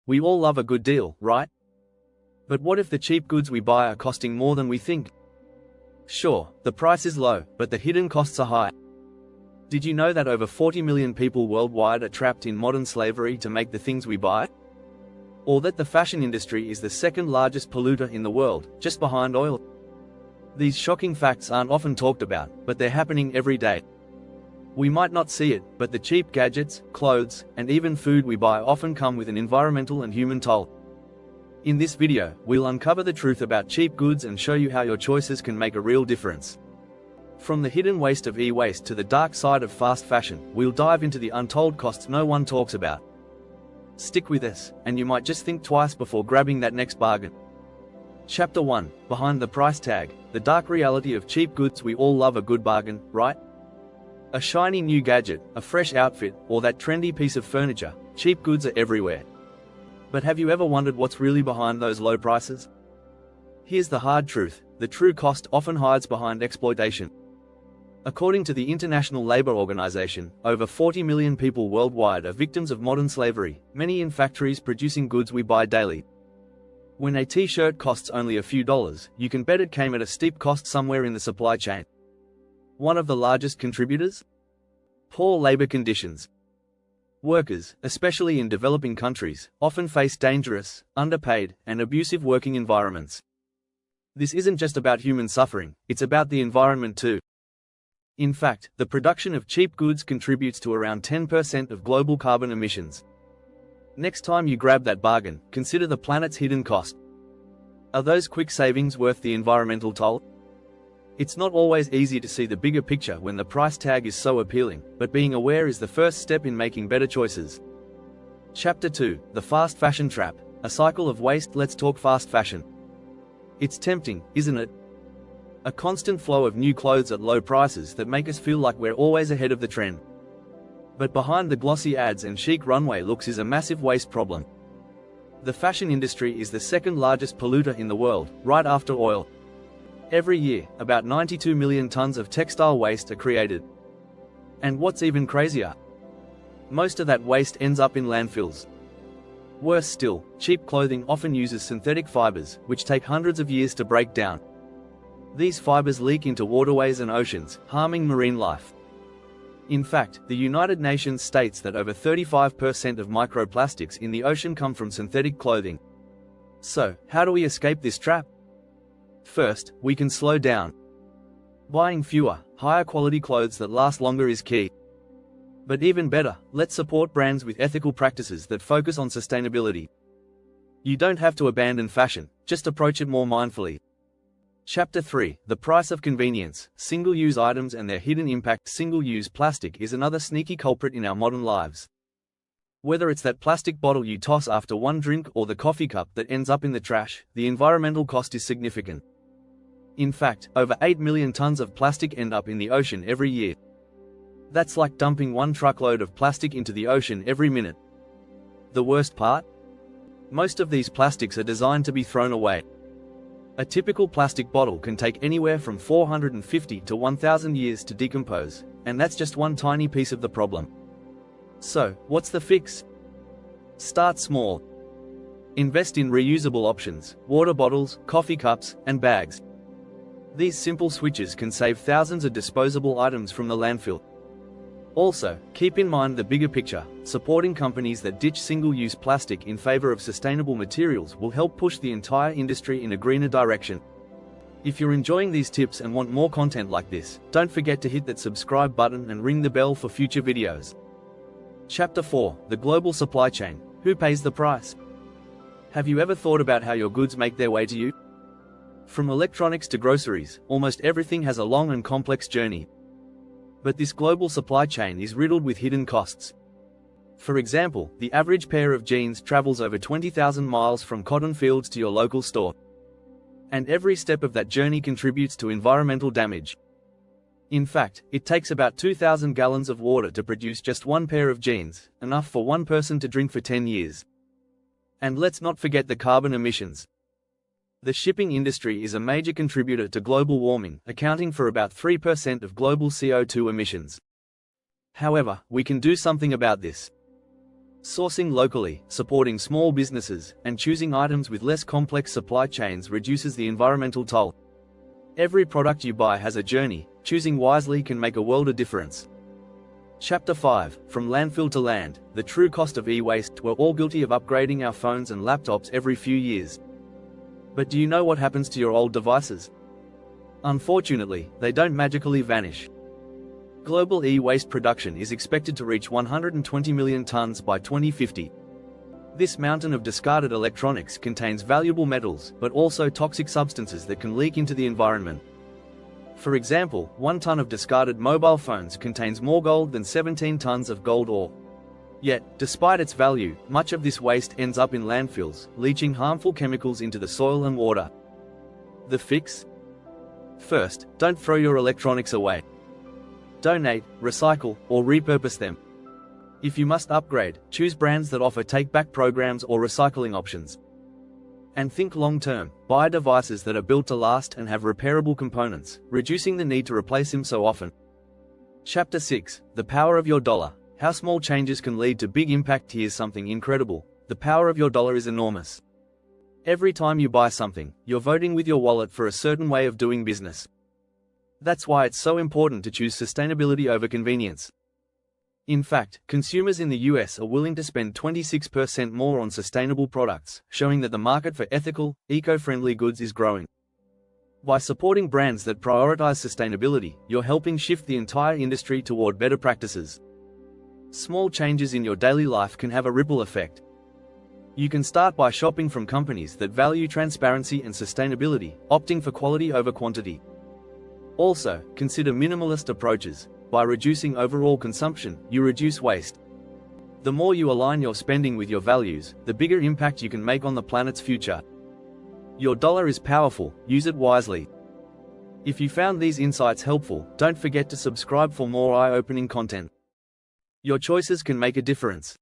We all love a good deal, right? But what if the cheap goods we buy are costing more than we think? Sure, the price is low, but the hidden costs are high. Did you know that over 40 million people worldwide are trapped in modern slavery to make the things we buy? Or that the fashion industry is the second largest polluter in the world, just behind oil? These shocking facts aren't often talked about, but they're happening every day. We might not see it, but the cheap gadgets, clothes, and even food we buy often come with an environmental and human toll. In this video, we'll uncover the truth about cheap goods and show you how your choices can make a real difference. From the hidden waste of e-waste to the dark side of fast fashion, we'll dive into the untold costs no one talks about. Stick with us, and you might just think twice before grabbing that next bargain. Chapter 1: Behind the Price Tag, the dark reality of cheap goods. We all love a good bargain, right? A shiny new gadget, a fresh outfit, or that trendy piece of furniture, cheap goods are everywhere. But have you ever wondered what's really behind those low prices? Here's the hard truth: the true cost often hides behind exploitation. According to the International Labour Organization, over 40 million people worldwide are victims of modern slavery, many in factories producing goods we buy daily. When a t-shirt costs only a few dollars, you can bet it came at a steep cost somewhere in the supply chain. One of the largest contributors? Poor labor conditions. Workers, especially in developing countries, often face dangerous, underpaid, and abusive working environments. This isn't just about human suffering, it's about the environment too. In fact, the production of cheap goods contributes to around 10% of global carbon emissions. Next time you grab that bargain, consider the planet's hidden cost. Are those quick savings worth the environmental toll? It's not always easy to see the bigger picture when the price tag is so appealing, but being aware is the first step in making better choices. Chapter 2: The Fast Fashion Trap, a cycle of waste. Let's talk fast fashion. It's tempting, isn't it? A constant flow of new clothes at low prices that make us feel like we're always ahead of the trend. But behind the glossy ads and chic runway looks is a massive waste problem. The fashion industry is the second largest polluter in the world, right after oil. Every year, about 92 million tons of textile waste are created. And what's even crazier? Most of that waste ends up in landfills. Worse still, cheap clothing often uses synthetic fibers, which take hundreds of years to break down. These fibers leak into waterways and oceans, harming marine life. In fact, the United Nations states that over 35% of microplastics in the ocean come from synthetic clothing. So, how do we escape this trap? First, we can slow down. Buying fewer, higher quality clothes that last longer is key. But even better, let's support brands with ethical practices that focus on sustainability. You don't have to abandon fashion, just approach it more mindfully. Chapter 3: The Price of Convenience, Single-Use Items and Their Hidden Impact. Single-use plastic is another sneaky culprit in our modern lives. Whether it's that plastic bottle you toss after one drink or the coffee cup that ends up in the trash, the environmental cost is significant. In fact, over 8 million tons of plastic end up in the ocean every year. That's like dumping one truckload of plastic into the ocean every minute. The worst part? Most of these plastics are designed to be thrown away. A typical plastic bottle can take anywhere from 450 to 1,000 years to decompose, and that's just one tiny piece of the problem. So, what's the fix? Start small. Invest in reusable options: water bottles, coffee cups, and bags. These simple switches can save thousands of disposable items from the landfill. Also, keep in mind the bigger picture: supporting companies that ditch single-use plastic in favor of sustainable materials will help push the entire industry in a greener direction. If you're enjoying these tips and want more content like this, don't forget to hit that subscribe button and ring the bell for future videos. Chapter 4: The Global Supply Chain. Who pays the price? Have you ever thought about how your goods make their way to you? From electronics to groceries, almost everything has a long and complex journey. But this global supply chain is riddled with hidden costs. For example, the average pair of jeans travels over 20,000 miles from cotton fields to your local store. And every step of that journey contributes to environmental damage. In fact, it takes about 2,000 gallons of water to produce just one pair of jeans, enough for one person to drink for 10 years. And let's not forget the carbon emissions. The shipping industry is a major contributor to global warming, accounting for about 3% of global CO2 emissions. However, we can do something about this. Sourcing locally, supporting small businesses, and choosing items with less complex supply chains reduces the environmental toll. Every product you buy has a journey. Choosing wisely can make a world of difference. Chapter 5. From landfill to land, the true cost of e-waste. We're all guilty of upgrading our phones and laptops every few years. But do you know what happens to your old devices? Unfortunately, they don't magically vanish. Global e-waste production is expected to reach 120 million tons by 2050. This mountain of discarded electronics contains valuable metals, but also toxic substances that can leak into the environment. For example, 1 ton of discarded mobile phones contains more gold than 17 tons of gold ore. Yet, despite its value, much of this waste ends up in landfills, leaching harmful chemicals into the soil and water. The fix? First, don't throw your electronics away. Donate, recycle, or repurpose them. If you must upgrade, choose brands that offer take-back programs or recycling options. And think long-term. Buy devices that are built to last and have repairable components, reducing the need to replace them so often. Chapter 6. The power of your dollar. How small changes can lead to big impact. Here's something incredible. The power of your dollar is enormous. Every time you buy something, you're voting with your wallet for a certain way of doing business. That's why it's so important to choose sustainability over convenience. In fact, consumers in the US are willing to spend 26% more on sustainable products, showing that the market for ethical, eco-friendly goods is growing. By supporting brands that prioritize sustainability, you're helping shift the entire industry toward better practices. Small changes in your daily life can have a ripple effect. You can start by shopping from companies that value transparency and sustainability, opting for quality over quantity. Also, consider minimalist approaches. By reducing overall consumption, you reduce waste. The more you align your spending with your values, the bigger impact you can make on the planet's future. Your dollar is powerful, use it wisely. If you found these insights helpful, don't forget to subscribe for more eye-opening content. Your choices can make a difference.